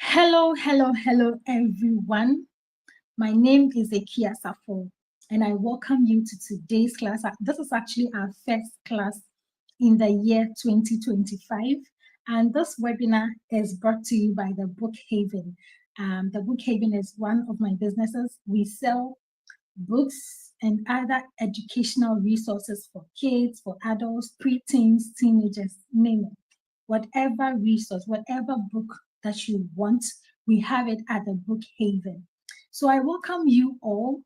Hello, everyone. My name is Ekia Safo, and I welcome you to today's class. This is actually our first class in the year 2025, and this webinar is brought to you by the Book Haven. The Book Haven is one of my businesses. We sell books and other educational resources for kids, for adults, preteens, teenagers, name it. Whatever resource, whatever book that you want, we have it at the Book Haven. So I welcome you all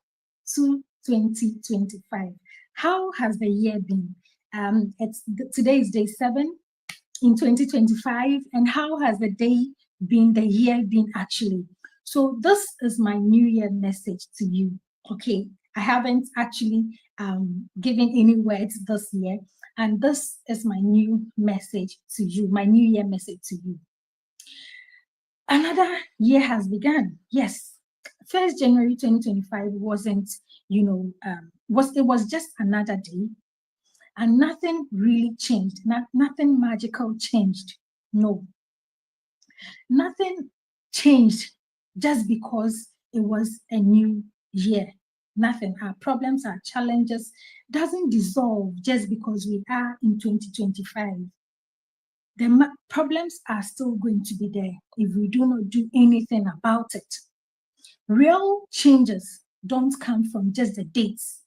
to 2025. How has the year been? Today is day 7 in 2025, and how has the year been actually? So this is my New Year message to you. Okay, I haven't actually given any words this year, and this is my new message to you, my New Year message to you. Another year has begun. Yes, 1st January 2025 wasn't, it was just another day, and nothing really changed. Nothing magical changed. No, nothing changed just because it was a new year. Nothing. Our problems, our challenges doesn't dissolve just because we are in 2025. The problems are still going to be there if we do not do anything about it. Real changes don't come from just the dates.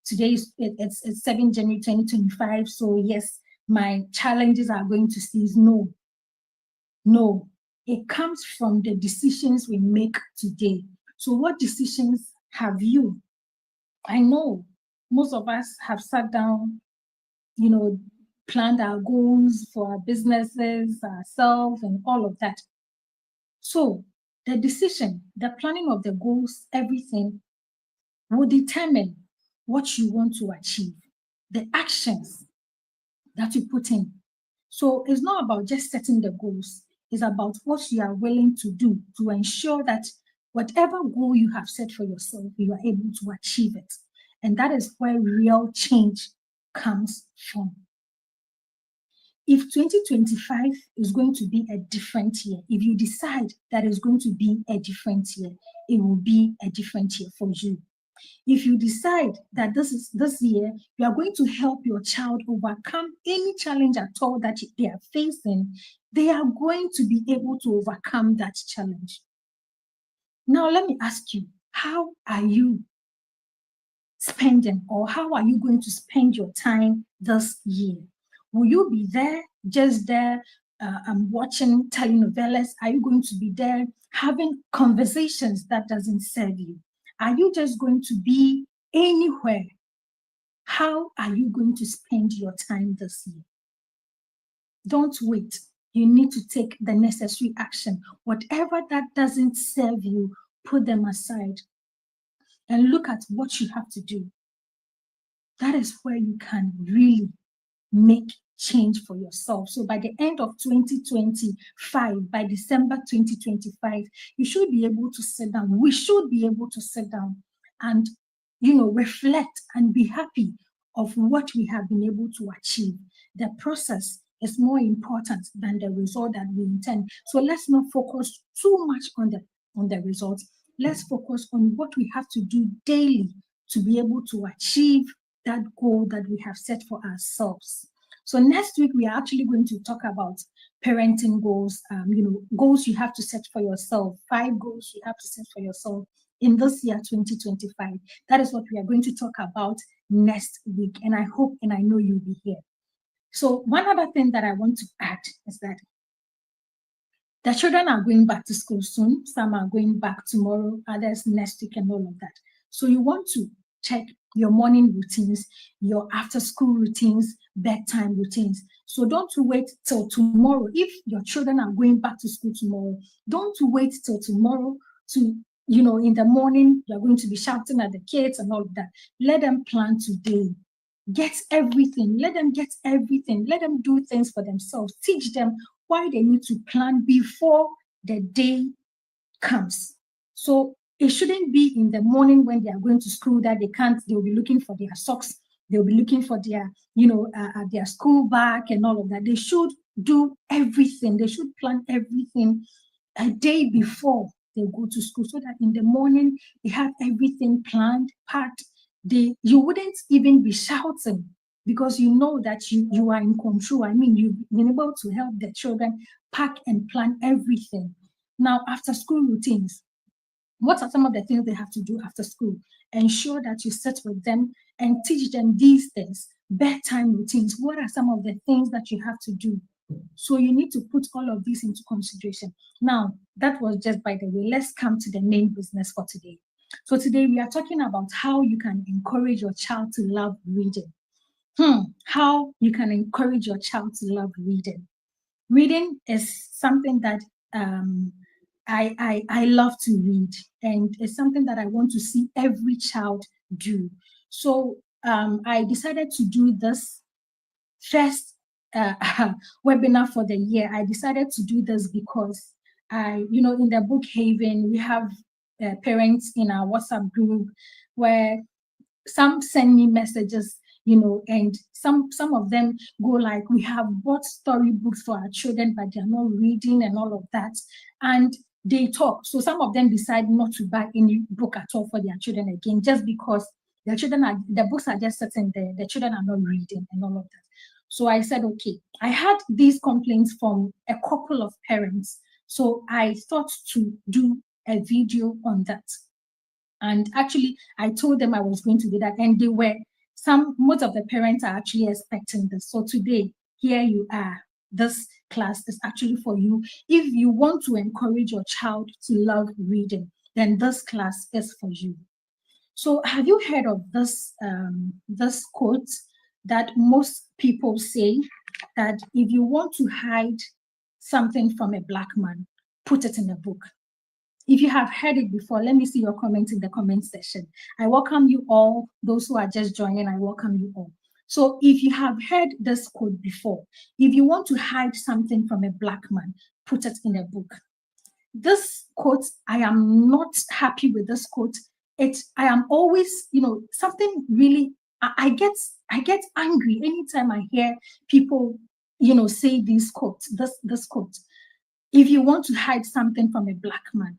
Today it's 7 January 2025, so yes, my challenges are going to cease. No, it comes from the decisions we make today. So what decisions have you? I know most of us have sat down, planned our goals for our businesses, ourselves, and all of that. So the decision, the planning of the goals, everything will determine what you want to achieve, the actions that you put in. So it's not about just setting the goals, it's about what you are willing to do to ensure that whatever goal you have set for yourself, you are able to achieve it. And that is where real change comes from. If 2025 is going to be a different year, if you decide that it's going to be a different year, it will be a different year for you. If you decide that this year you are going to help your child overcome any challenge at all that they are facing, they are going to be able to overcome that challenge. Now, let me ask you, how are you spending, or how are you going to spend your time this year? Will you be there, just there, watching telenovelas? Are you going to be there having conversations that doesn't serve you? Are you just going to be anywhere? How are you going to spend your time this year? Don't wait. You need to take the necessary action. Whatever that doesn't serve you, put them aside and look at what you have to do. That is where you can really make change for yourself. So by the end of 2025, by December 2025, you should be able to sit down. We should be able to sit down and, reflect and be happy of what we have been able to achieve. The process is more important than the result that we intend. So let's not focus too much on the results. Let's focus on what we have to do daily to be able to achieve that goal that we have set for ourselves. So next week, we are actually going to talk about parenting goals, goals you have to set for yourself, 5 goals you have to set for yourself in this year, 2025. That is what we are going to talk about next week. And I hope and I know you'll be here. So one other thing that I want to add is that the children are going back to school soon. Some are going back tomorrow, others next week, and all of that. So you want to check your morning routines, your after school routines, bedtime routines. So don't wait till tomorrow. If your children are going back to school tomorrow, don't wait till tomorrow to, in the morning, you're going to be shouting at the kids and all of that. Let them plan today. Get everything. Let them get everything. Let them do things for themselves. Teach them why they need to plan before the day comes. So it shouldn't be in the morning when they are going to school that they'll be looking for their socks, they'll be looking for their, their school bag and all of that. They should do everything. They should plan everything a day before they go to school, so that in the morning they have everything planned, packed. You wouldn't even be shouting because you know that you are in control. I mean, you've been able to help the children pack and plan everything. Now, after school routines, what are some of the things they have to do after school? Ensure that you sit with them and teach them these things. Bedtime routines. What are some of the things that you have to do? So you need to put all of these into consideration. Now, that was just by the way. Let's come to the main business for today. So today we are talking about how you can encourage your child to love reading. How you can encourage your child to love reading. Reading is something that I love to read, and it's something that I want to see every child do. So I decided to do this first webinar for the year. I decided to do this because in the Book Haven, we have parents in our WhatsApp group where some send me messages, and some of them go like, we have bought storybooks for our children, but they're not reading and all of that. And they talk. So some of them decide not to buy any book at all for their children again, just because the books are just sitting there, the children are not reading and all of that. So I said, okay, I had these complaints from a couple of parents. So I thought to do a video on that. And actually, I told them I was going to do that, and most of the parents are actually expecting this. So today, here you are. This class is actually for you. If you want to encourage your child to love reading, then this class is for you. So have you heard of this quote that most people say, that if you want to hide something from a black man, put it in a book? If you have heard it before, let me see your comments in the comment section. I welcome you all. Those who are just joining, I welcome you all. So if you have heard this quote before, if you want to hide something from a black man, put it in a book. This quote, I am not happy with this quote. I am always, something really, I get angry anytime I hear people, say this quote. If you want to hide something from a black man,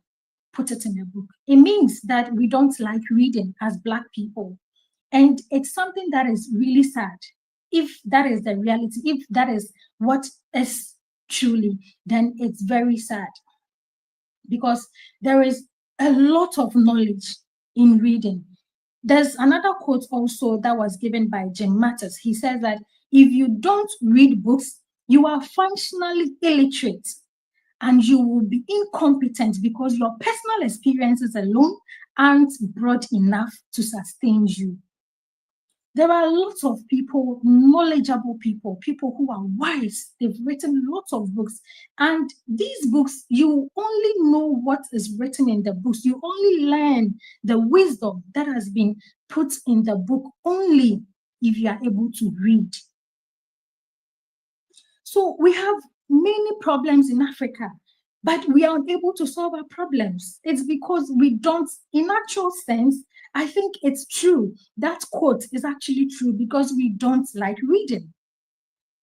put it in a book. It means that we don't like reading as Black people. And it's something that is really sad. If that is the reality, if that is what is truly, then it's very sad. Because there is a lot of knowledge in reading. There's another quote also that was given by Jim Mattis. He says that if you don't read books, you are functionally illiterate, and you will be incompetent because your personal experiences alone aren't broad enough to sustain you. There are lots of people, knowledgeable people who are wise. They've written lots of books. And these books, you only know what is written in the books. You only learn the wisdom that has been put in the book only if you are able to read. So we have many problems in Africa, but we are unable to solve our problems. It's because we don't, in actual sense, I think it's true. That quote is actually true because we don't like reading.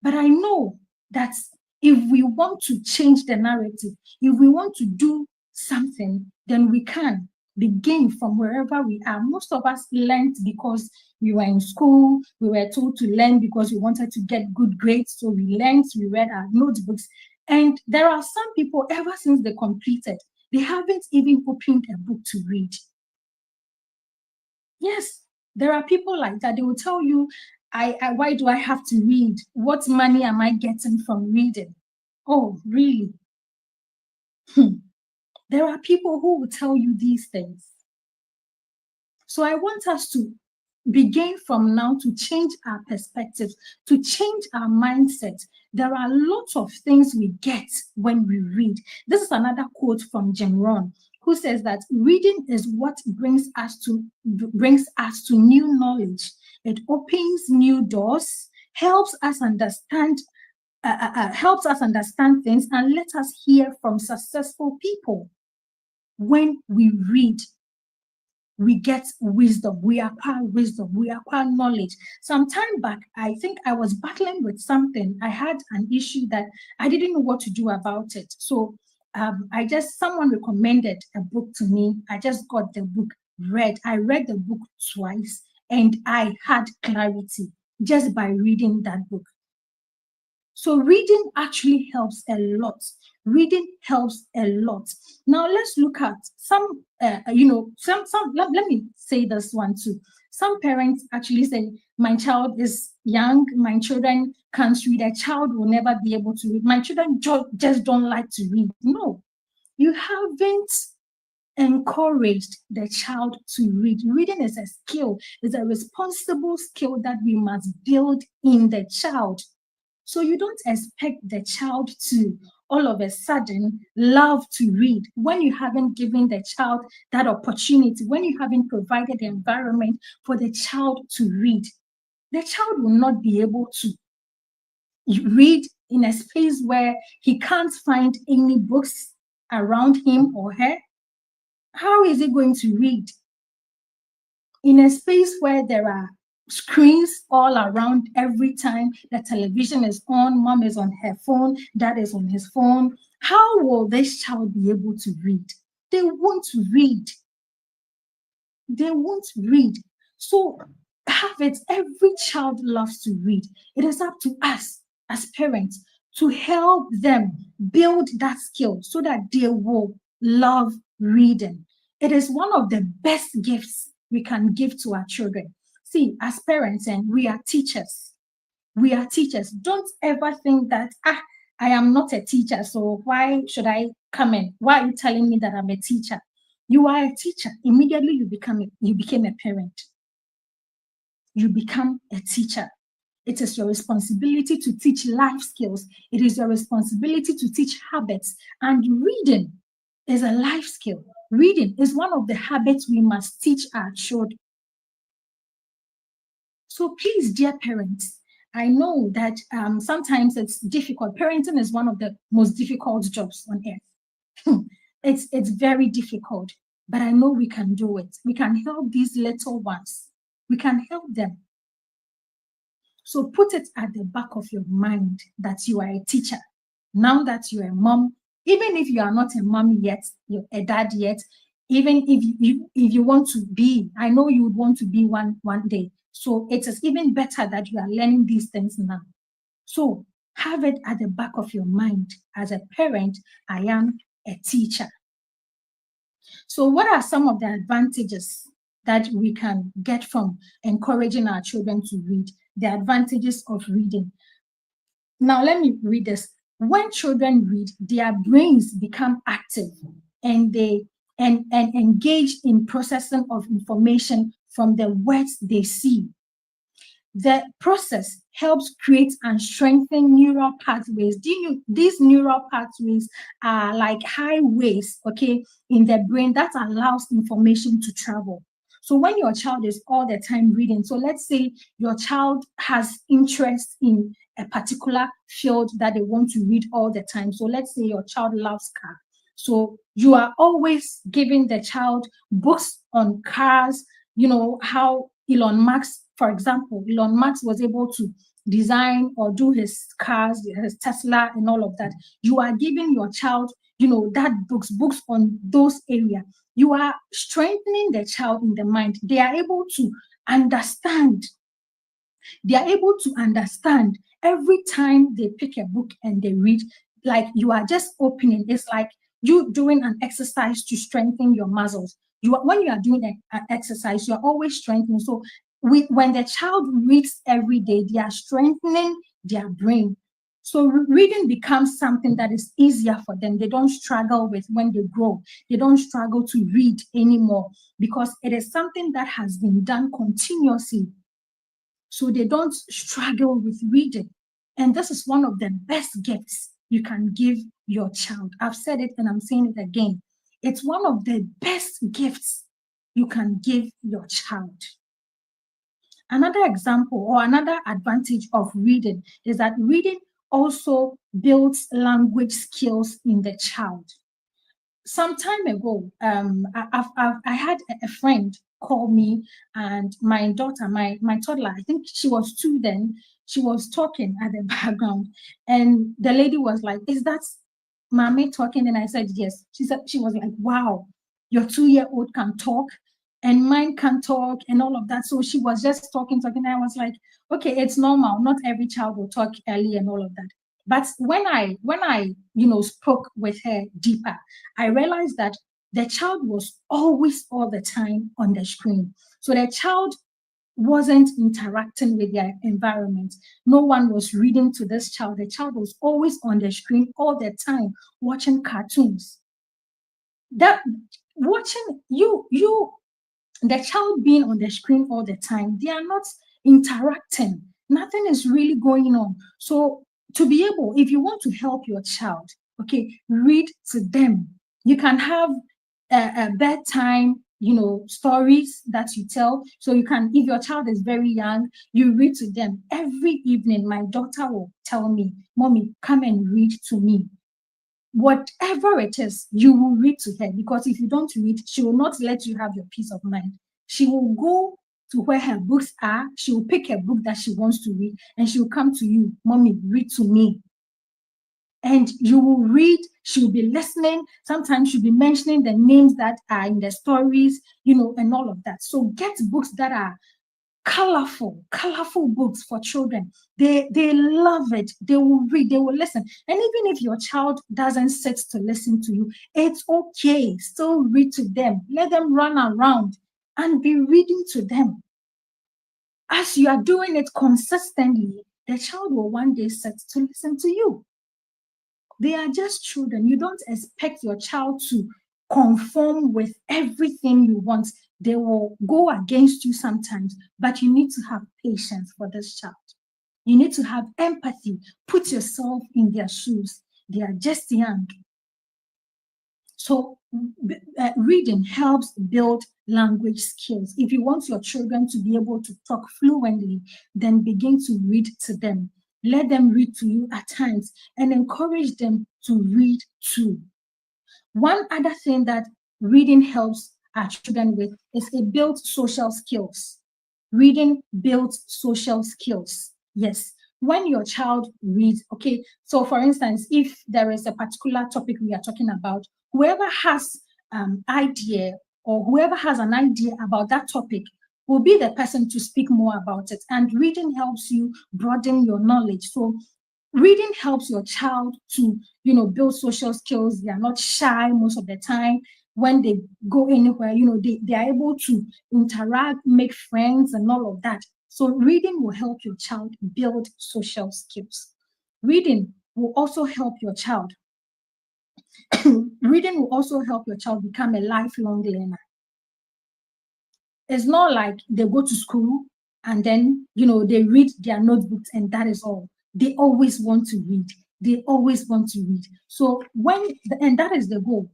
But I know that if we want to change the narrative, if we want to do something, then we can begin from wherever we are. Most of us learned because we were in school, we were told to learn because we wanted to get good grades. So we learned, we read our notebooks. And there are some people, ever since they completed, they haven't even opened a book to read. Yes, there are people like that. They will tell you, why do I have to read? What money am I getting from reading? Oh, really? There are people who will tell you these things. So I want us to begin from now to change our perspectives, to change our mindset. There are lots of things we get when we read. This is another quote from Jim Rohn, who says that reading is what brings us to new knowledge. It opens new doors, helps us understand things, and let us hear from successful people. When we read, we get wisdom, we acquire knowledge. Some time back, I think I was battling with something. I had an issue that I didn't know what to do about it. So someone recommended a book to me. I just got the book, read. I read the book twice, and I had clarity just by reading that book. So reading actually helps a lot. Reading helps a lot. Now let's look at some, let me say this one too. Some parents actually say, my child is young, my children can't read, a child will never be able to read. My children just don't like to read. No, you haven't encouraged the child to read. Reading is a skill, it's a responsible skill that we must build in the child. So you don't expect the child to all of a sudden love to read when you haven't given the child that opportunity, when you haven't provided the environment for the child to read. The child will not be able to read in a space where he can't find any books around him or her. How is he going to read? In a space where there are screens all around every time, the television is on, mom is on her phone, dad is on his phone, how will this child be able to read? They won't read. They won't read. So have it. Every child loves to read. It is up to us as parents to help them build that skill so that they will love reading. It is one of the best gifts we can give to our children. See, as parents, and we are teachers. We are teachers. Don't ever think that, I am not a teacher, so why should I come in? Why are you telling me that I'm a teacher? You are a teacher. Immediately you became a parent. You become a teacher. It is your responsibility to teach life skills. It is your responsibility to teach habits. And reading is a life skill. Reading is one of the habits we must teach our children. So please, dear parents, I know that sometimes it's difficult. Parenting is one of the most difficult jobs on earth. It's very difficult, but I know we can do it. We can help these little ones. We can help them. So put it at the back of your mind that you are a teacher. Now that you're a mom, even if you are not a mom yet, you're a dad yet, even if you want to be, I know you would want to be one day. So it is even better that you are learning these things now. So have it at the back of your mind. As a parent, I am a teacher. So what are some of the advantages that we can get from encouraging our children to read? The advantages of reading. Now let me read this. When children read, their brains become active and they engage in processing of information from the words they see. The process helps create and strengthen neural pathways. Do you know these neural pathways are like highways, okay, in the brain that allows information to travel. So when your child is all the time reading, so let's say your child has interest in a particular field that they want to read all the time. So let's say your child loves car. So you are always giving the child books on cars, how Elon Musk, for example, Elon Musk was able to design or do his cars, his Tesla, and all of that. You are giving your child, that books on those areas. You are strengthening the child in the mind. They are able to understand. They are able to understand every time they pick a book and they read. Like you are just opening. It's like you doing an exercise to strengthen your muscles. When you are doing an exercise, you are always strengthening. So when the child reads every day, they are strengthening their brain. So reading becomes something that is easier for them. They don't struggle with when they grow. They don't struggle to read anymore because it is something that has been done continuously. So they don't struggle with reading. And this is one of the best gifts you can give your child. I've said it and I'm saying it again. It's one of the best gifts you can give your child. Another example or another advantage of reading is that reading also builds language skills in the child. Some time ago, I had a friend call me, and my daughter, my toddler, I think she was 2 then, she was talking at the background, and the lady was like, "Is that mommy talking? And I said, yes. She was like, wow, your 2-year-old can talk and mine can talk and all of that. So she was just talking. And I was like, okay, it's normal. Not every child will talk early and all of that. But when I spoke with her deeper, I realized that the child was always all the time on the screen. So the child wasn't interacting with their environment. No one was reading to this child. The child was always on the screen all the time, watching cartoons. That watching the child being on the screen all the time, they are not interacting. Nothing is really going on. So to be able, if you want to help your child, okay, read to them. You can have a bedtime, stories that you tell. So you can, if your child is very young, you read to them. Every evening, my daughter will tell me, Mommy, come and read to me. Whatever it is, you will read to her, because if you don't read, she will not let you have your peace of mind. She will go to where her books are. She will pick a book that she wants to read and she will come to you, Mommy, read to me. And you will read, she will be listening. Sometimes she'll be mentioning the names that are in the stories, and all of that. So get books that are colorful books for children. They love it. They will read, they will listen. And even if your child doesn't sit to listen to you, it's okay. Still read to them. Let them run around and be reading to them. As you are doing it consistently, the child will one day sit to listen to you. They are just children. You don't expect your child to conform with everything you want. They will go against you sometimes, but you need to have patience for this child. You need to have empathy. Put yourself in their shoes. They are just young. So reading helps build language skills. If you want your children to be able to talk fluently, then begin to read to them. Let them read to you at times and encourage them to read too. One other thing that reading helps our children with is it builds social skills. Reading builds social skills. Yes. When your child reads, okay, so for instance, if there is a particular topic we are talking about, whoever has idea or whoever has an idea about that topic will be the person to speak more about it. And reading helps you broaden your knowledge. So reading helps your child to build social skills. They are not shy most of the time. When they go anywhere, they are able to interact, make friends and all of that. So reading will help your child build social skills. Reading will also help your child reading will also help your child become a lifelong learner. It's not like they go to school and then they read their notebooks and that is all. They always want to read. They always want to read. So and that is the goal.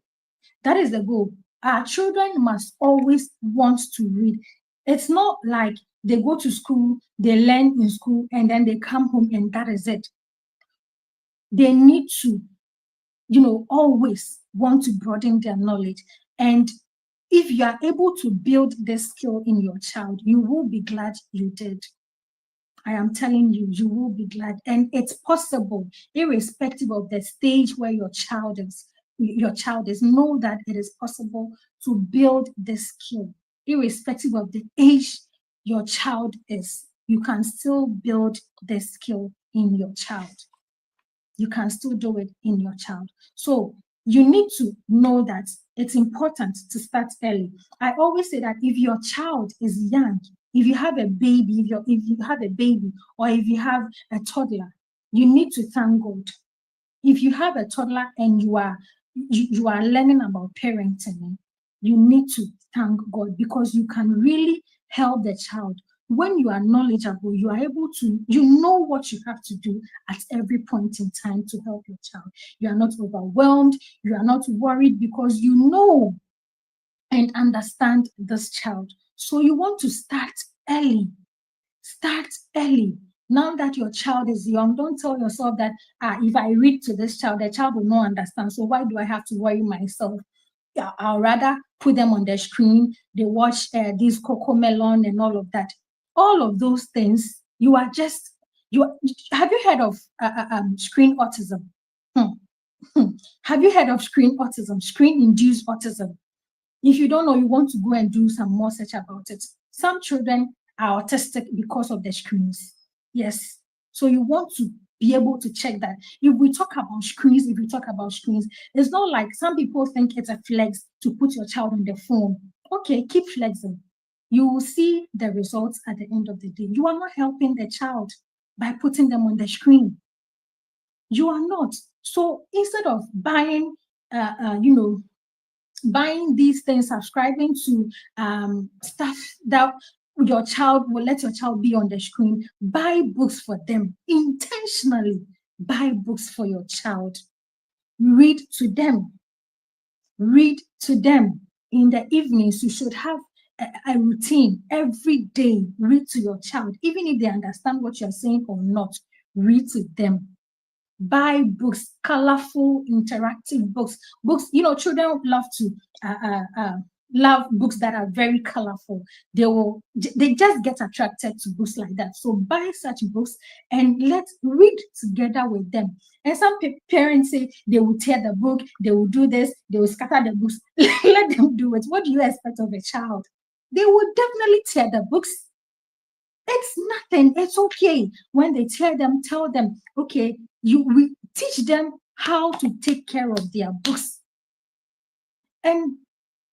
That is the goal. Our children must always want to read. It's not like they go to school, they learn in school, and then they come home and that is it. They need to, always want to broaden their knowledge. And if you are able to build this skill in your child, you will be glad you did. I am telling you, you will be glad. And it's possible, irrespective of the stage where your child is. Know that it is possible to build this skill, irrespective of the age your child is. You can still build this skill in your child. You can still do it in your child. So you need to know that it's important to start early. I always say that if your child is young, if you have a baby, if you have a baby or if you have a toddler, you need to thank God. If you have a toddler and you are learning about parenting, you need to thank God, because you can really help the child. When you are knowledgeable, you are able to, know what you have to do at every point in time to help your child. You are not overwhelmed. You are not worried, because you know and understand this child. So you want to start early. Start early. Now that your child is young, don't tell yourself that if I read to this child, the child will not understand. So why do I have to worry myself? Yeah, I'll rather put them on the screen. They watch this CoComelon and all of that. All of those things, have you heard of screen autism? Have you heard of screen autism, screen-induced autism? If you don't know, you want to go and do some more search about it. Some children are autistic because of the screens. Yes. So you want to be able to check that. If we talk about screens, it's not like some people think it's a flex to put your child on the phone. Okay, keep flexing. You will see the results at the end of the day. You are not helping the child by putting them on the screen. You are not. So instead of buying, you know, buying these things, subscribing to stuff that your child will let your child be on the screen, buy books for them intentionally. Buy books for your child. Read to them. Read to them. In the evenings, you should have a routine every day. Read to your child, even if they understand what you're saying or not. Read to them. Buy books, colorful, interactive books. Children love to love books that are very colorful. They just get attracted to books like that. So buy such books and let's read together with them. And some parents say they will tear the book, they will do this, they will scatter the books. Let them do it. What do you expect of a child? They will definitely tear the books. It's nothing. It's okay. When they tear them, tell them, okay, we teach them how to take care of their books. And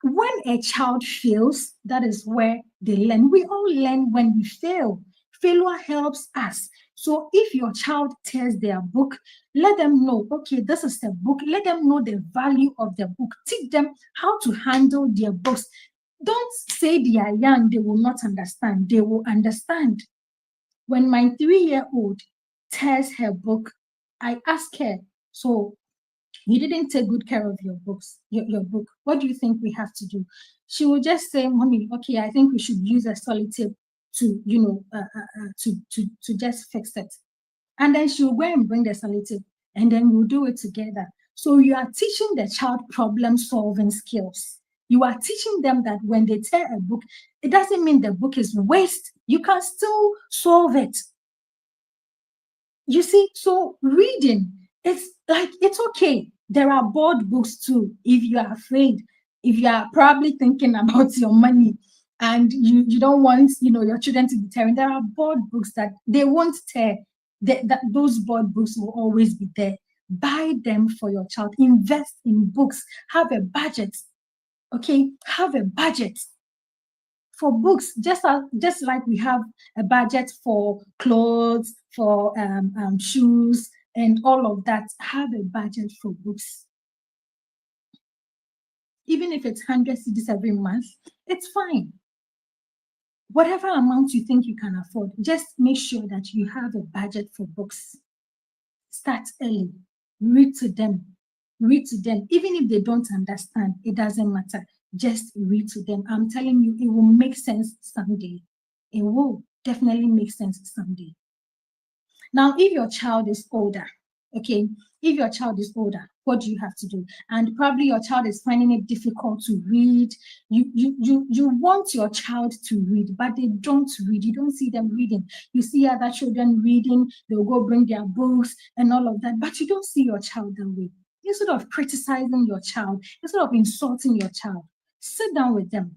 when a child fails, that is where they learn. We all learn when we fail. Failure helps us. So if your child tears their book, let them know, okay, this is the book. Let them know the value of the book. Teach them how to handle their books. Don't say they are young, they will not understand. They will understand. When my 3-year-old tears her book, I ask her, so you didn't take good care of your books, your book. What do you think we have to do? She will just say, Mommy, okay, I think we should use a Sellotape to, to just fix it. And then she will go and bring the Sellotape and then we'll do it together. So you are teaching the child problem solving skills. You are teaching them that when they tear a book, it doesn't mean the book is waste. You can still solve it. You see, so reading, it's okay. There are board books too. If you are afraid, if you are probably thinking about your money and you don't want, your children to be tearing, there are board books that they won't tear. Those board books will always be there. Buy them for your child. Invest in books. Have a budget. Okay, have a budget for books, just like we have a budget for clothes, for shoes, and all of that. Have a budget for books. Even if it's 100 cedis every month, it's fine. Whatever amount you think you can afford, just make sure that you have a budget for books. Start early. Read to them. Read to them. Even if they don't understand, it doesn't matter. Just read to them. I'm telling you, it will make sense someday. It will definitely make sense someday. Now, if your child is older, okay, if your child is older, what do you have to do? And probably your child is finding it difficult to read. You want your child to read, but they don't read. You don't see them reading. You see other children reading, they'll go bring their books and all of that, but you don't see your child that way. Instead of criticizing your child, instead of insulting your child, sit down with them.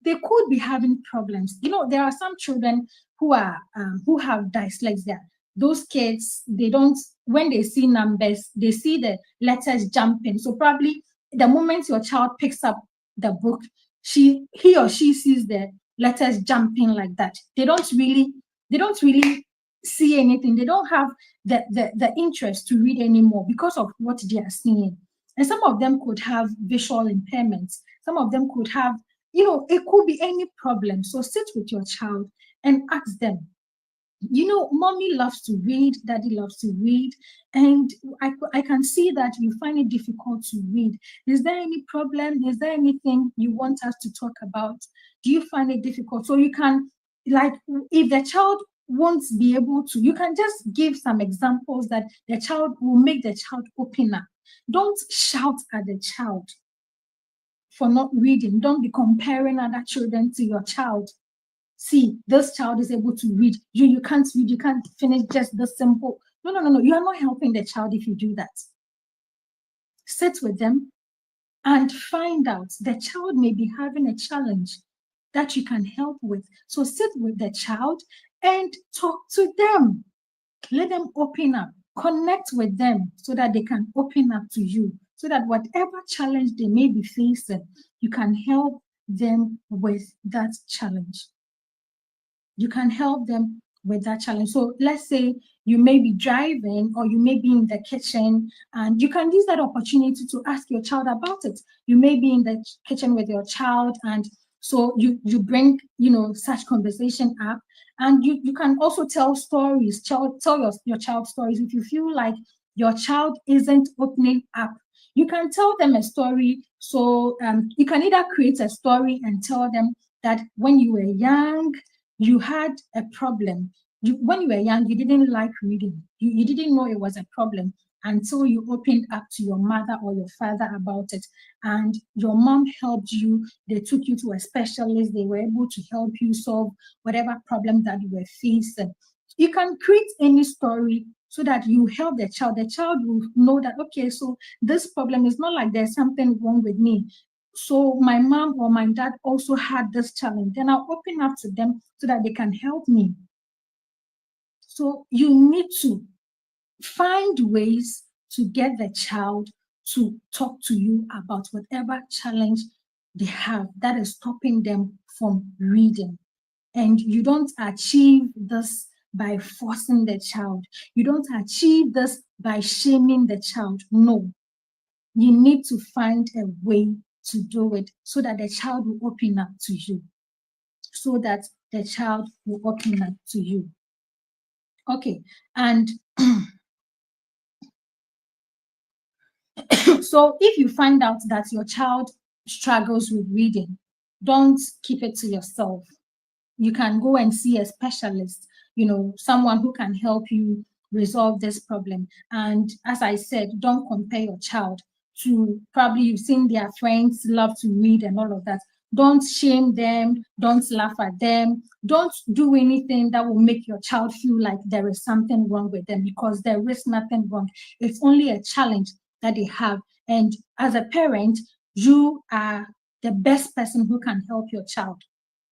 They could be having problems. There are some children who have dyslexia. Those kids, they don't, when they see numbers, they see the letters jumping. So probably the moment your child picks up the book, he or she sees the letters jumping like that. They don't really see anything. They don't have the interest to read anymore because of what they are seeing. And some of them could have visual impairments. Some of them could have, it could be any problem. So sit with your child and ask them, Mommy loves to read, Daddy loves to read, and I can see that you find it difficult to read. Is there any problem? Is there anything you want us to talk about? Do you find it difficult? So you can, if the child won't be able to, you can just give some examples that the child will make the child open up. Don't shout at the child for not reading. Don't be comparing other children to your child. See, this child is able to read. You can't read. You can't finish just the simple. No. You are not helping the child if you do that. sit with them and find out the child may be having a challenge that you can help with. So sit with the child and talk to them. Let them open up, connect with them so that they can open up to you, so that whatever challenge they may be facing, you can help them with that challenge. You can help them with that challenge. So let's say you may be driving or you may be in the kitchen, and you can use that opportunity to ask your child about it. You may be in the kitchen with your child, and so you bring such conversation up, and you can also tell stories. Tell your child stories. If you feel like your child isn't opening up, you can tell them a story. So you can either create a story and tell them that when you were young, you had a problem. When you were young, you didn't like reading. You didn't know it was a problem until you opened up to your mother or your father about it. And your mom helped you. They took you to a specialist. They were able to help you solve whatever problem that you were facing. You can create any story so that you help the child. The child will know that, okay, so this problem is not like there's something wrong with me. So my mom or my dad also had this challenge. Then I'll open up to them so that they can help me. So you need to find ways to get the child to talk to you about whatever challenge they have that is stopping them from reading. And you don't achieve this by forcing the child. You don't achieve this by shaming the child. No, you need to find a way to do it so that the child will open up to you. So that the child will open up to you. Okay, and so if you find out that your child struggles with reading, don't keep it to yourself. You can go and see a specialist, someone who can help you resolve this problem. And as I said, don't compare your child to, probably you've seen their friends love to read and all of that. Don't shame them, don't laugh at them, don't do anything that will make your child feel like there is something wrong with them, because there is nothing wrong. It's only a challenge that they have. And as a parent, you are the best person who can help your child.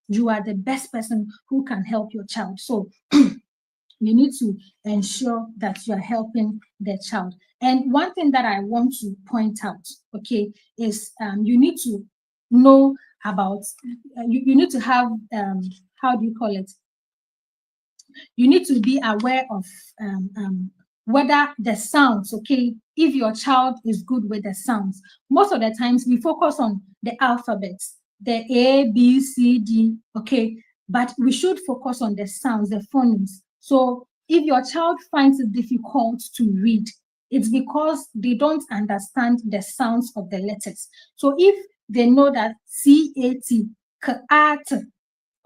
You are the best person who can help your child. So you need to ensure that you're helping the child. And one thing that I want to point out, okay, is you need to know about, you need to have, how do you call it? You need to be aware of whether the sounds, okay, if your child is good with the sounds. Most of the times we focus on the alphabets, the A, B, C, D, okay, but we should focus on the sounds, the phonemes. So if your child finds it difficult to read, it's because they don't understand the sounds of the letters. So if they know that C-A-T, K-A-T,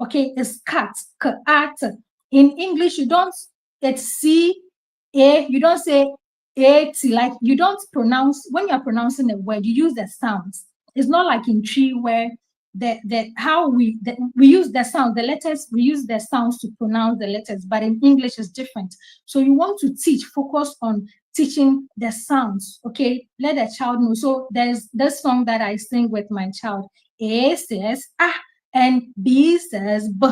okay, is cat, K-A-T. In English, it's C-A, you don't say A-T, like you don't pronounce, when you're pronouncing a word, you use the sounds. It's not like in Tree where we use the sound, the letters, we use the sounds to pronounce the letters, but in English it's different. So you want to focus on teaching the sounds, okay? Let the child know. So there's this song that I sing with my child. A says ah, and B says b,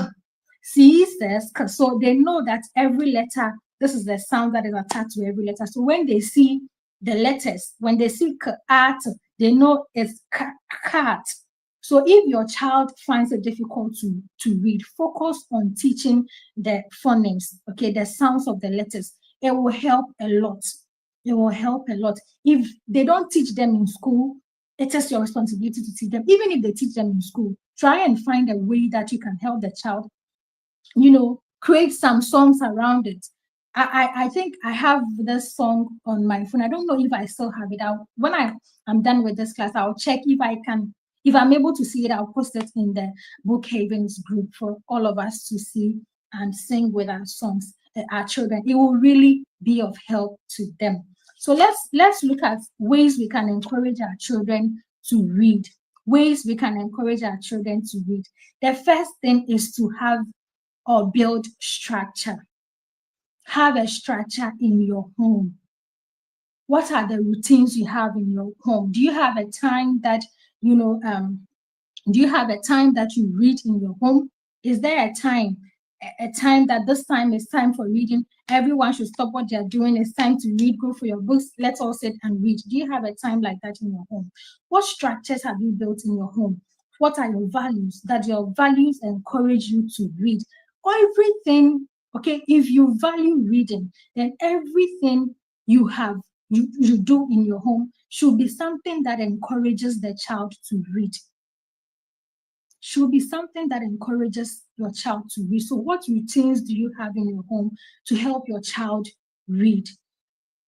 C says k. So they know that every letter, this is the sound that is attached to every letter. So when they see the letters, when they see cat, they know it's cat. So if your child finds it difficult to read, focus on teaching the phonemes, okay, the sounds of the letters. It will help a lot. It will help a lot. If they don't teach them in school, it is your responsibility to teach them. Even if they teach them in school, try and find a way that you can help the child, create some songs around it. I think I have this song on my phone. I don't know if I still have it out. When I'm done with this class, I'll check if I'm able to see it. I'll post it in the Book Havens group for all of us to see and sing with our songs, our children. It will really be of help to them. So let's look at ways we can encourage our children to read. Ways we can encourage our children to read. The first thing is to have or build structure. Have a structure in your home. What are the routines you have in your home? Do you have a time that, you know, do you have a time that you read in your home? Is there a time, a time that this time is time for reading? Everyone should stop what they're doing. It's time to read. Go for your books. Let's all sit and read. Do you have a time like that in your home? What structures have you built in your home? What are your values? That your values encourage you to read. Everything, okay, if you value reading, then everything you have, you do in your home should be something that encourages the child to read. Should be something that encourages your child to read. So what routines do you have in your home to help your child read?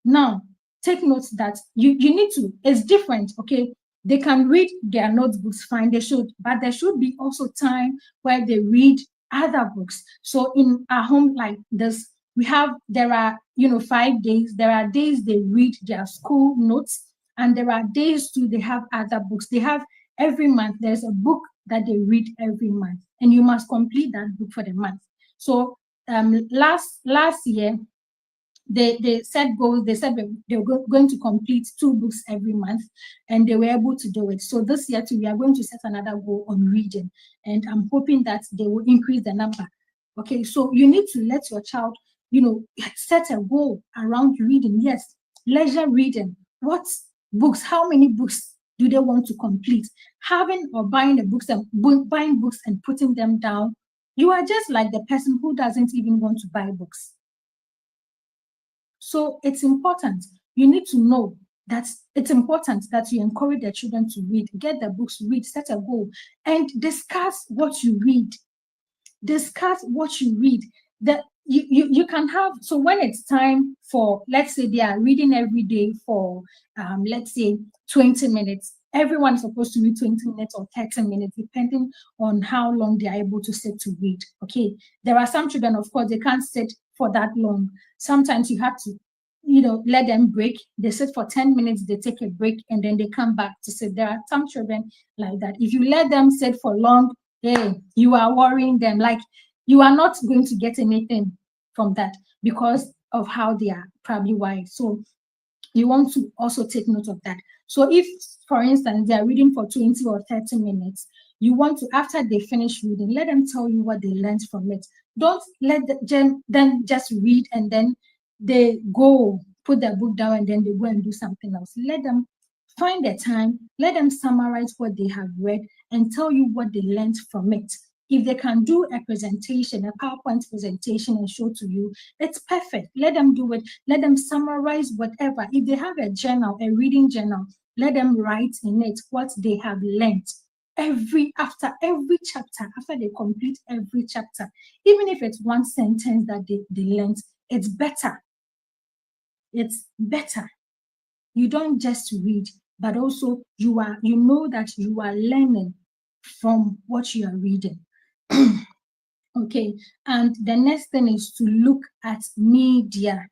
Now, take note that you need to, it's different, okay? They can read their notebooks, fine, they should, but there should be also time where they read other books. So in our home like this, there are, 5 days. There are days they read their school notes, and there are days too they have other books. They have every month, there's a book that they read every month, and you must complete that book for the month. So last year, they set goals. They said they were going to complete 2 books every month, and they were able to do it. So this year too, we are going to set another goal on reading, and I'm hoping that they will increase the number. Okay, so you need to let your child, set a goal around reading. Yes, leisure reading. What books? How many books do they want to complete? Having or buying the books and buying books and putting them down. You are just like the person who doesn't even want to buy books. So it's important. You need to know that it's important that you encourage the children to read, get the books, read, set a goal, and discuss what you read. Discuss what you read. That you can have, so when it's time for, let's say they are reading every day for let's say 20 minutes. Everyone is supposed to read 20 minutes or 30 minutes, depending on how long they are able to sit to read. Okay. There are some children, of course, they can't sit for that long. Sometimes you have to, let them break. They sit for 10 minutes, they take a break, and then they come back to sit. There are some children like that. If you let them sit for long, hey, you are worrying them. Like, you are not going to get anything from that because of how they are probably wired. So you want to also take note of that. So if, for instance, they are reading for 20 or 30 minutes, you want to, after they finish reading, let them tell you what they learned from it. Don't let them just read and then they go put their book down and then they go and do something else. Let them find the time, let them summarize what they have read and tell you what they learned from it. If they can do a presentation, a PowerPoint presentation and show to you, it's perfect. Let them do it. Let them summarize whatever. If they have a journal, a reading journal, let them write in it what they have learned. After every chapter, after they complete every chapter, even if it's one sentence that they learned, it's better. It's better. You don't just read, but also you know that you are learning from what you are reading. Okay, and the next thing is to look at media.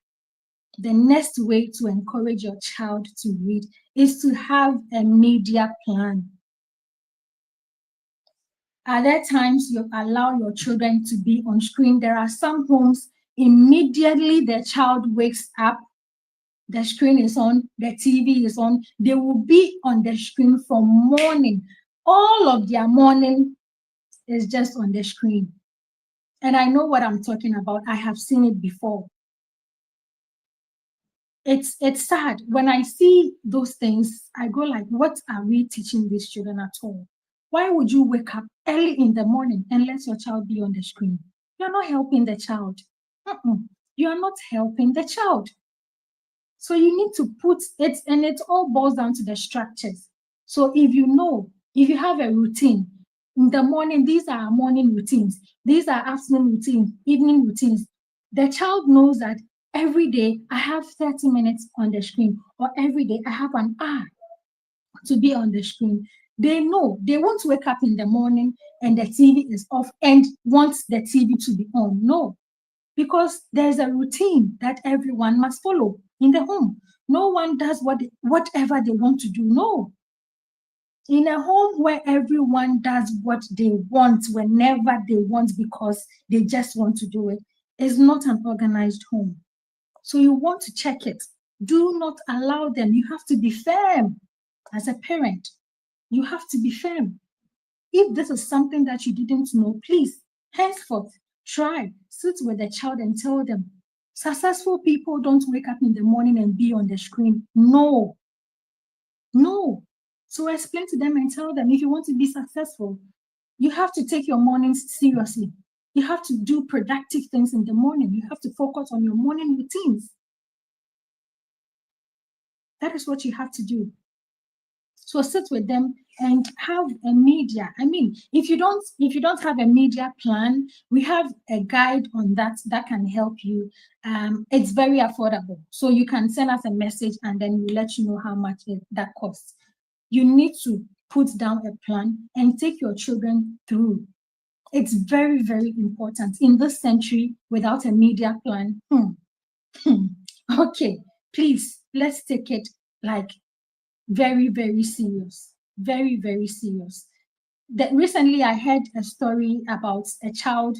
The next way to encourage your child to read is to have a media plan. Are there times you allow your children to be on screen? There are some homes, immediately the child wakes up, the screen is on, the TV is on, they will be on the screen from morning. All of their morning is just on the screen. And I know what I'm talking about. I have seen it before. It's sad. When I see those things, I go like, what are we teaching these children at all? Why would you wake up early in the morning and let your child be on the screen? You're not helping the child. You are not helping the child. So you need to put it, and it all boils down to the structures. So if you have a routine, in the morning, these are morning routines, these are afternoon routines, evening routines. The child knows that every day I have 30 minutes on the screen, or every day I have an hour to be on the screen. They know they won't wake up in the morning and the TV is off and want the TV to be on. No, because there's a routine that everyone must follow in the home. No one does whatever they want to do. No. In a home where everyone does what they want whenever they want because they just want to do it, is not an organized home. So you want to check it. Do not allow them. You have to be firm as a parent. You have to be firm. If this is something that you didn't know, please, henceforth, try, sit with the child and tell them. Successful people don't wake up in the morning and be on the screen. No, no. So explain to them and tell them if you want to be successful, you have to take your mornings seriously. You have to do productive things in the morning. You have to focus on your morning routines. That is what you have to do. So sit with them and have a media. I mean, if you don't have a media plan, we have a guide on that can help you. It's very affordable. So you can send us a message and then we'll let you know how much that costs. You need to put down a plan and take your children through. It's very, very important. In this century, without a media plan, okay, please, let's take it like very, very serious. Very, very serious. That recently I heard a story about a child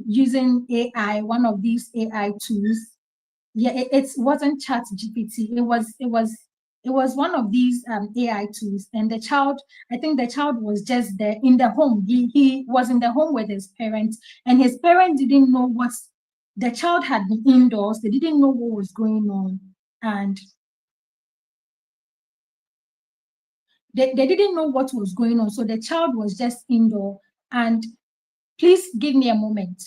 using AI, one of these AI tools. Yeah, it wasn't Chat GPT. It was one of these AI tools, and the child, I think the child was just there in the home. He was in the home with his parents, and his parents didn't know what the child had been indoors. They didn't know what was going on, and they didn't know what was going on. So the child was just indoor. And please give me a moment.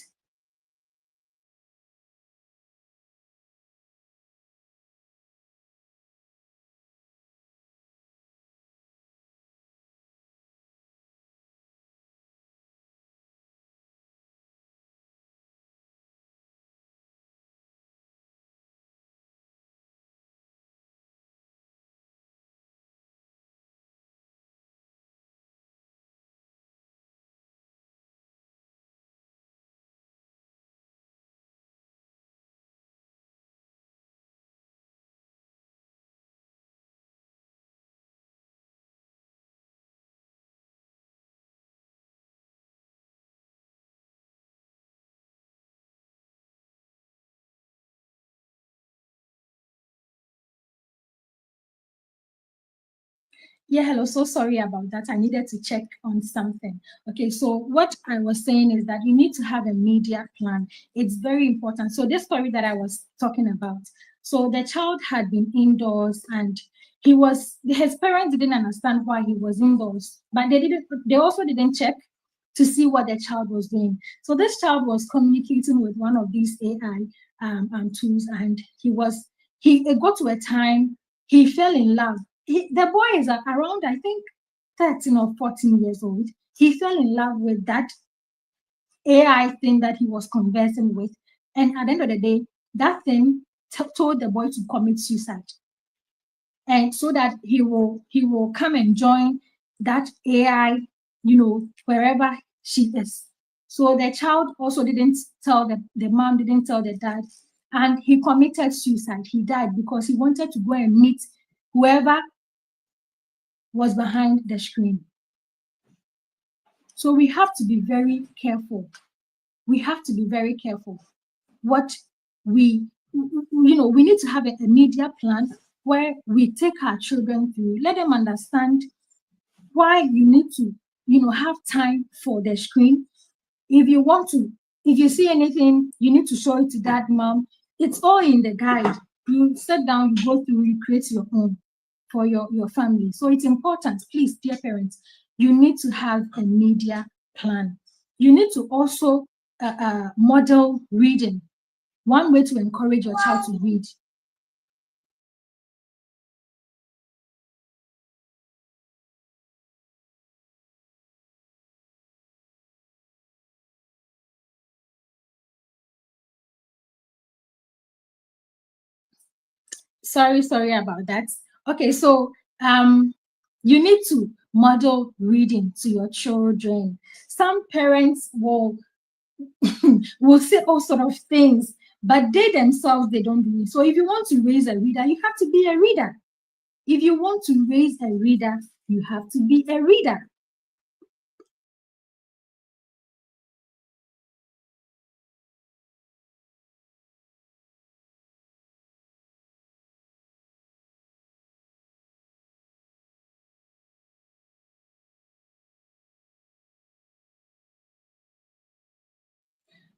Yeah, hello. So sorry about that. I needed to check on something. Okay, so what I was saying is that you need to have a media plan. It's very important. So this story that I was talking about. So the child had been indoors and his parents didn't understand why he was indoors, but they also didn't check to see what the child was doing. So this child was communicating with one of these AI tools, and it got to a time he fell in love. The boy is around, I think, 13 or 14 years old. He fell in love with that AI thing that he was conversing with. And at the end of the day, that thing told the boy to commit suicide. And so that he will come and join that AI, wherever she is. So the child also didn't tell the mom, didn't tell the dad, and he committed suicide. He died because he wanted to go and meet whoever was behind the screen. So we have to be very careful. We have to be very careful what we need to have a media plan where we take our children through, let them understand why you need to, have time for the screen. If you want to, if you see anything, you need to show it to dad, mom. It's all in the guide. You sit down, you go through, you create your own for your family. So it's important, please, dear parents, you need to have a media plan. You need to also model reading. One way to encourage your child to read. Sorry about that. Okay, so you need to model reading to your children. Some parents will say all sort of things, but they themselves they don't read. So if you want to raise a reader, you have to be a reader. If you want to raise a reader, you have to be a reader.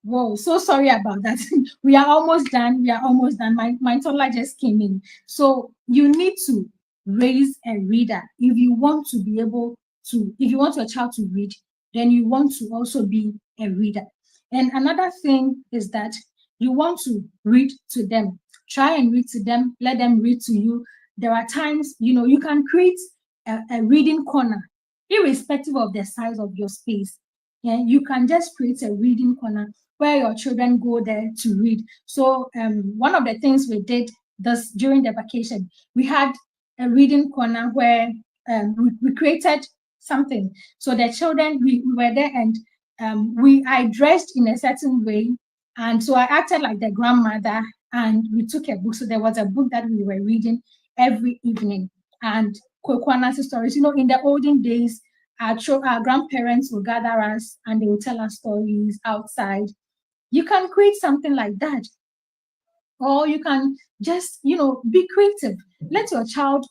Whoa, so sorry about that. We are almost done. We are almost done. My toddler just came in. So you need to raise a reader. If you want to be able to, if you want your child to read, then you want to also be a reader. And another thing is that you want to read to them. Try and read to them. Let them read to you. There are times, you can create a reading corner, irrespective of the size of your space. Yeah, you can just create a reading corner where your children go there to read. So one of the things we did this during the vacation, we had a reading corner where we created something. So the children, we were there, and I dressed in a certain way. And so I acted like the grandmother, and we took a book. So there was a book that we were reading every evening. And Kwekwanasi stories, in the olden days, our grandparents will gather us and they will tell us stories outside. You can create something like that. Or you can just, be creative. Let your child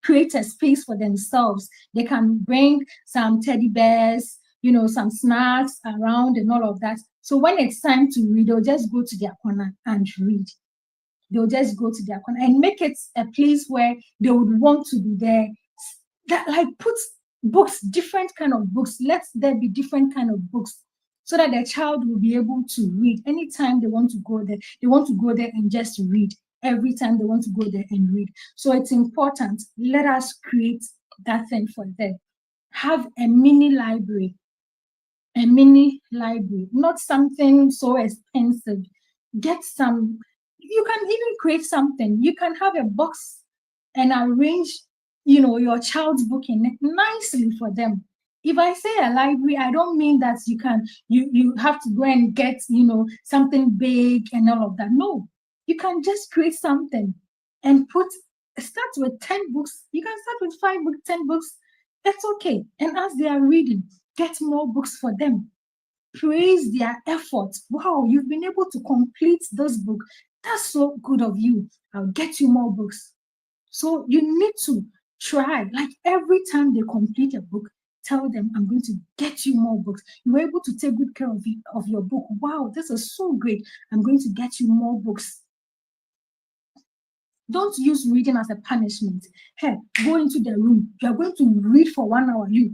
create a space for themselves. They can bring some teddy bears, some snacks around and all of that. So when it's time to read, they'll just go to their corner and read. They'll just go to their corner and make it a place where they would want to be there. That like put books, different kind of books. Let there be different kind of books so that the child will be able to read anytime they want to go there. They want to go there and just read every time they want to go there and read. So it's important. Let us create that thing for them. Have a mini library, not something so expensive. Get some, you can even create something. You can have a box and arrange, your child's book in it nicely for them. If I say a library, I don't mean that you have to go and get, something big and all of that. No, you can just create something and start with 10 books. You can start with 5 books, 10 books. That's okay. And as they are reading, get more books for them. Praise their efforts. Wow, you've been able to complete this book. That's so good of you. I'll get you more books. So you need to try, like every time they complete a book, tell them, I'm going to get you more books. You were able to take good care of your book. Wow, this is so great. I'm going to get you more books. Don't use reading as a punishment. Hey, go into the room. You are going to read for 1 hour. You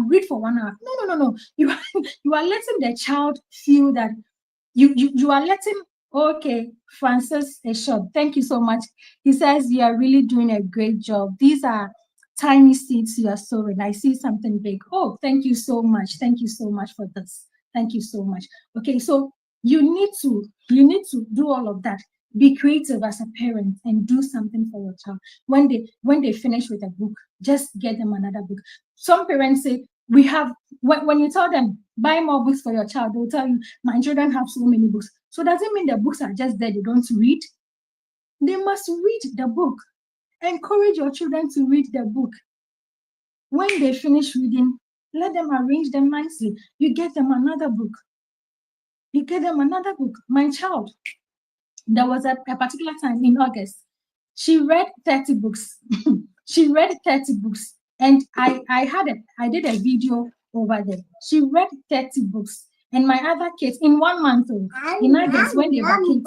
read for 1 hour. No. You you are letting the child feel that you are letting. Okay, Francis Eshop, thank you so much. He says you are really doing a great job. These are tiny seeds you are sowing. I see something big. Oh, thank you so much. Thank you so much for this. Thank you so much. Okay, so you need to do all of that. Be creative as a parent and do something for your child. When they finish with a book, just get them another book. Some parents say we have when you tell them buy more books for your child, they'll tell you my children have so many books. So does it mean the books are just there, they don't read? They must read the book. Encourage your children to read the book. When they finish reading, let them arrange them nicely. You get them another book. You get them another book. My child, there was a particular time in August. She read 30 books. She read 30 books. And I did a video over there. She read 30 books. And my other kids in 1 month, in August, when they vacated,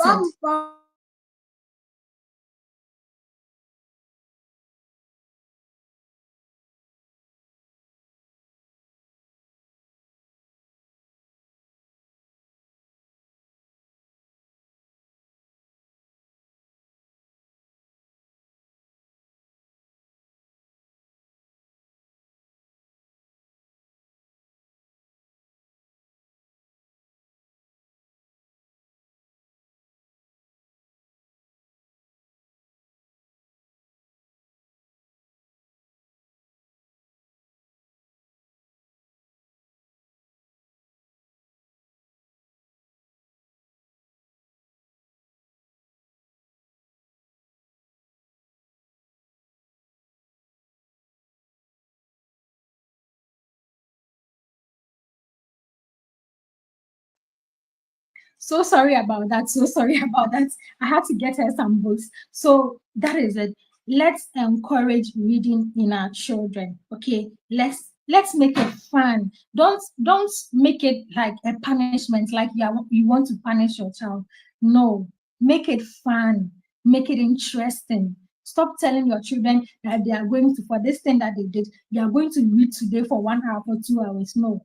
so sorry about that. So sorry about that. I had to get her some books. So that is it. Let's encourage reading in our children. Okay. Let's Let's make it fun. Don't make it like a punishment, like you want to punish your child. No, make it fun, make it interesting. Stop telling your children that they are going to, for this thing that they did, they are going to read today for 1 hour or 2 hours. No,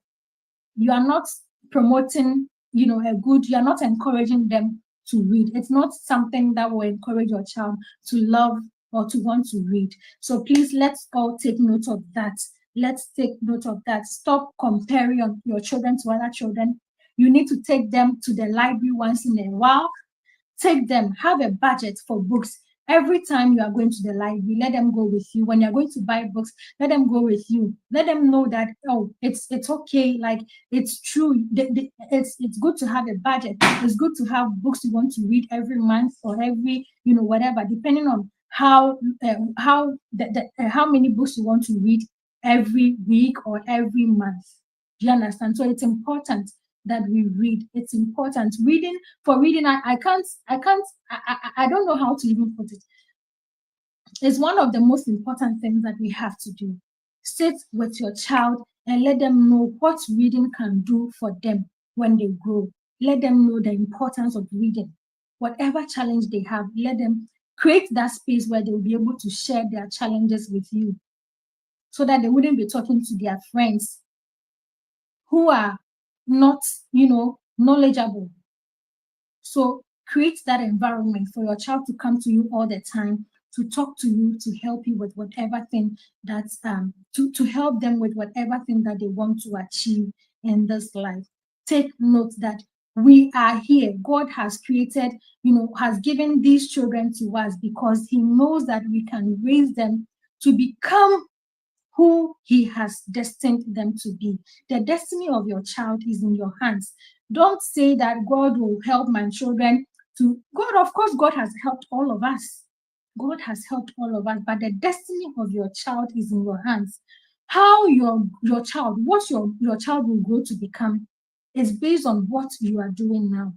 you are not promoting, a good, you are not encouraging them to read. It's not something that will encourage your child to love or to want to read. So please, let's all take note of that. Let's take note of that. Stop comparing your children to other children. You need to take them to the library once in a while. Take them, have a budget for books. Every time you are going to the library, let them go with you. When you're going to buy books, let them go with you. Let them know that, oh, it's okay. Like, it's true. It's good to have a budget. It's good to have books you want to read every month or every, whatever, depending on how many books you want to read every week or every month. Do you understand? So it's important that we read. It's important. Reading, I don't know how to even put it. It's one of the most important things that we have to do. Sit with your child and let them know what reading can do for them when they grow. Let them know the importance of reading. Whatever challenge they have, let them create that space where they'll be able to share their challenges with you, so that they wouldn't be talking to their friends who are not, knowledgeable. So create that environment for your child to come to you all the time, to talk to you, to help you with whatever thing that's to help them with whatever thing that they want to achieve in this life. Take note that we are here. God has created, has given these children to us because He knows that we can raise them to become who He has destined them to be. The destiny of your child is in your hands. Don't say that God will help my children to God. Of course, God has helped all of us. God has helped all of us, but the destiny of your child is in your hands. How your child, what your child will grow to become, is based on what you are doing now.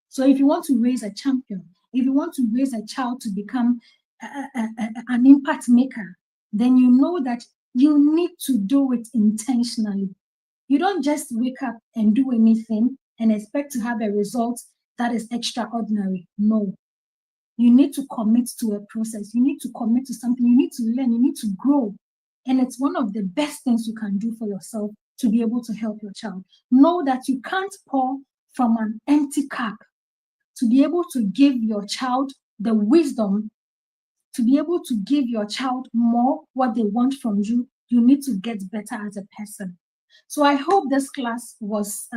So if you want to raise a champion, if you want to raise a child to become an impact maker, then you know that you need to do it intentionally. You don't just wake up and do anything and expect to have a result that is extraordinary. No. You need to commit to a process. You need to commit to something. You need to learn. You need to grow. And it's one of the best things you can do for yourself to be able to help your child. Know that you can't pour from an empty cup. To be able to give your child the wisdom, to be able to give your child more what they want from you, you need to get better as a person. So I hope this class was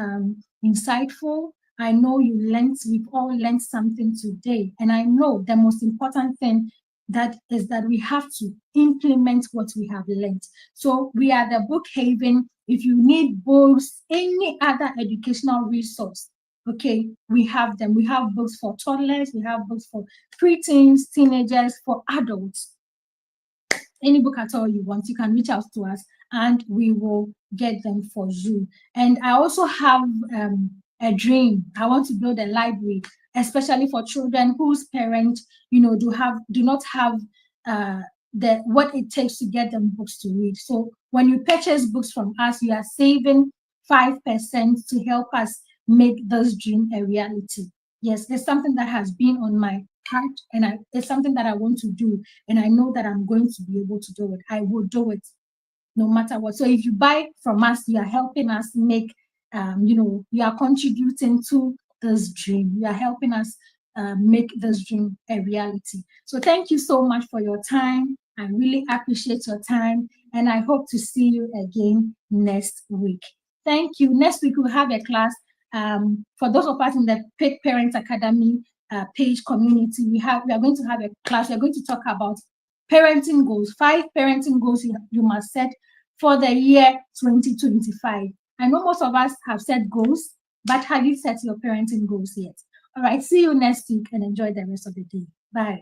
insightful. I know we've all learned something today. And I know the most important thing that is that we have to implement what we have learned. So we are the Book Haven. If you need books, any other educational resource, okay, we have them. We have books for toddlers, we have books for preteens, teenagers, for adults. Any book at all you want, you can reach out to us and we will get them for you. And I also have a dream. I want to build a library, especially for children whose parents, do not have what it takes to get them books to read. So when you purchase books from us, you are saving 5% to help us make this dream a reality. Yes, it's something that has been on my heart, and it's something that I want to do, and I know that I'm going to be able to do it. I will do it no matter what. So if you buy from us, you are helping us make, you are contributing to this dream. You are helping us make this dream a reality. So thank you so much for your time. I really appreciate your time, and I hope to see you again next week. Thank you. Next week we'll have a class. For those of us in the Paid Parents Academy page community, we are going to have a class. We're going to talk about parenting goals, 5 parenting goals you must set for the year 2025. I know most of us have set goals, but have you set your parenting goals yet? All right, see you next week and enjoy the rest of the day. Bye.